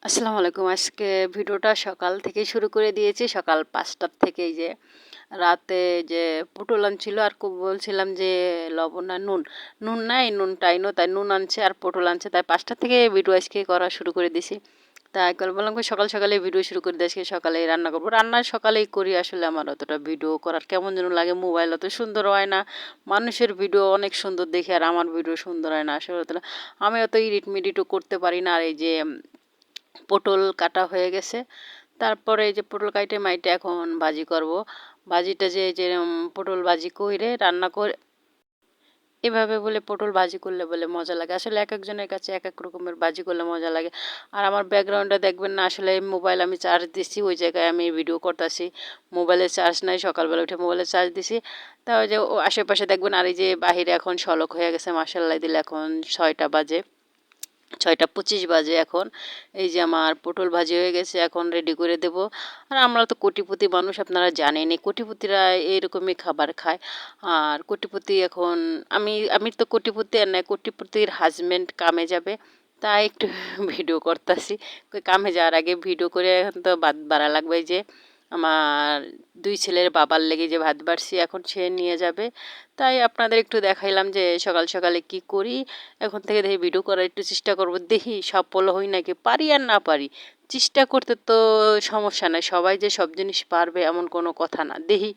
আসসালামু আলাইকুম। আজকে ভিডিওটা সকাল থেকেই শুরু করে দিয়েছি। সকাল ৫টার থেকে এই যে রাতে যে পটল আনছিল আর বলছিলাম যে লবণ আর নুন। নুন নাই, নুনটা আইনো, তাই নুন আনছে আর পটল আনছে। তাই ৫টা থেকে ভিডিও আজকে করা শুরু করে দিছি। তাই একবার বললাম কি সকাল সকালে ভিডিও শুরু করে দিই, আজকে সকালেই রান্না করবো। রান্না সকালেই করি, আসলে আমার অতটা ভিডিও করার কেমন যেন লাগে। মোবাইল অত সুন্দর হয় না। মানুষের ভিডিও অনেক সুন্দর দেখি আর আমার ভিডিও সুন্দর হয় না। আসলে অতটা আমি অত এডিট মেডিটও করতে পারি না। আর এই যে পটল কাটা হয়ে গেছে, তারপরে এই যে পটল কাইটে মাইটে এখন ভাজি করব। ভাজিটা যে পটল ভাজি কইরে রান্না করে এভাবে বলে পটল ভাজি করলে বলে মজা লাগে। আসলে এক একজনের কাছে এক এক রকমের ভাজি করলে মজা লাগে। আর আমার ব্যাকগ্রাউন্ডে দেখবেন না, আসলে মোবাইল আমি চার্জ দিছি, ওই জায়গায় আমি ভিডিও করতেছি। মোবাইলে চার্জ নাই, সকালবেলা উঠে মোবাইলে চার্জ দিছি। তা ওই যে আশেপাশে দেখবেন। আর এই যে বাহিরে এখন শলক হয়ে গেছে, মাসাল্লাহ দিলে এখন 6টা বাজে, 6টা 25 বাজে এখন। এই যে আমার পটল ভাজি হয়ে গেছে, এখন রেডি করে দেব। আর আমরা তো কোটিপতি মানুষ, আপনারা জানেনই কোটিপতিরা এইরকমই খাবার খায়। আর কোটিপতি এখন আমি আমি তো কোটিপতি আর নাই, কোটিপতির হাজব্যান্ড কামে যাবে, তাই একটু ভিডিও করতেছি। কামে যাওয়ার আগে ভিডিও করে এখন তো ভাত বাড়া লাগবে। যে আমার 2 ছেলের বাবার লেগে যে ভাত বাড়ছি, এখন সে নিয়ে যাবে। তাই আপনাদের একটু দেখাইলাম যে সকাল সকালে কি করি। এখন থেকে দেখি ভিডিও করার একটু চেষ্টা করব, দেখি সফল হই নাকি। পারি আর না পারি, চেষ্টা করতে তো সমস্যা নাই। সবাই যে সব জিনিস পারবে এমন কোনো কথা না। দেখি